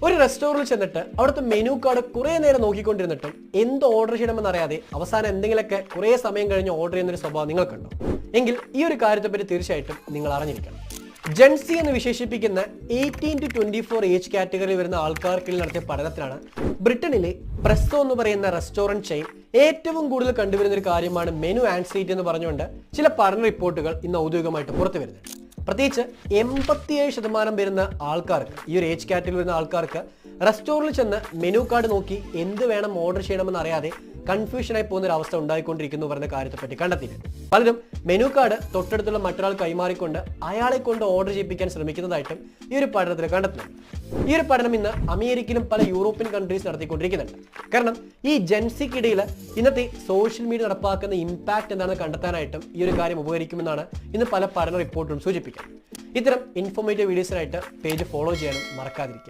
ഒരു റെസ്റ്റോറൻറ്റിൽ ചെന്നിട്ട് അവിടുത്തെ മെനു കാർഡ് കുറേ നേരം നോക്കിക്കൊണ്ടിരുന്നിട്ടും എന്ത് ഓർഡർ ചെയ്യണമെന്ന് അറിയാതെ അവസാനം എന്തെങ്കിലുമൊക്കെ കുറേ സമയം കഴിഞ്ഞ് ഓർഡർ ചെയ്യുന്നൊരു സ്വഭാവം നിങ്ങൾക്കുണ്ടോ? എങ്കിൽ ഈ ഒരു കാര്യത്തെപ്പറ്റി തീർച്ചയായിട്ടും നിങ്ങൾ അറിഞ്ഞിരിക്കണം. ജെൻസി എന്ന് വിശേഷിപ്പിക്കുന്ന 18 to 24 ഏജ് കാറ്റഗറിയിൽ വരുന്ന ആൾക്കാർക്കിടയിൽ നടത്തിയ പഠനത്തിലാണ് ബ്രിട്ടനിലെ പ്രസ്സോ എന്ന് പറയുന്ന റെസ്റ്റോറൻറ്റ് ചെയിൻ ഏറ്റവും കൂടുതൽ കണ്ടുവരുന്ന ഒരു കാര്യമാണ് മെനു ആൻസൈറ്റി എന്ന് പറഞ്ഞുകൊണ്ട് ചില പഠന റിപ്പോർട്ടുകൾ ഇന്ന് ഔദ്യോഗികമായിട്ട് പുറത്തു വരുന്നത്. പ്രത്യേകിച്ച് 87% വരുന്ന ആൾക്കാർക്ക്, ഈ ഒരു ഏജ് കാറ്റഗറിയിൽ വരുന്ന ആൾക്കാർക്ക് റെസ്റ്റോറൻറ്റിൽ ചെന്ന് മെനു കാർഡ് നോക്കി എന്ത് വേണം ഓർഡർ ചെയ്യണമെന്ന് അറിയാതെ കൺഫ്യൂഷനായി പോകുന്ന ഒരു അവസ്ഥ ഉണ്ടായിക്കൊണ്ടിരിക്കുന്നു പറയുന്ന കാര്യത്തെപ്പറ്റി കണ്ടെത്തിയിട്ടുണ്ട്. പലരും മെനു കാർഡ് തൊട്ടടുത്തുള്ള മറ്റൊരാൾ കൈമാറിക്കൊണ്ട് അയാളെ കൊണ്ട് ഓർഡർ ചെയ്യിപ്പിക്കാൻ ശ്രമിക്കുന്നതായിട്ടും ഈ ഒരു പഠനത്തിൽ കണ്ടെത്തുന്നുണ്ട്. ഈ ഒരു പഠനം ഇന്ന് അമേരിക്കയിലും പല യൂറോപ്യൻ കൺട്രീസ് നടത്തിക്കൊണ്ടിരിക്കുന്നുണ്ട്. കാരണം ഈ ജെൻസിക്കിടയിൽ ഇന്നത്തെ സോഷ്യൽ മീഡിയ നടപ്പാക്കുന്ന ഇമ്പാക്ട് എന്താണെന്ന് കണ്ടെത്താനായിട്ടും ഈ ഒരു കാര്യം ഉപകരിക്കുമെന്നാണ് ഇന്ന് പല പഠന റിപ്പോർട്ടും സൂചിപ്പിക്കുന്നത്. ഇത്തരം ഇൻഫോർമേറ്റീവ് വീഡിയോസിനായിട്ട് പേജ് ഫോളോ ചെയ്യാനും മറക്കാതിരിക്കുക.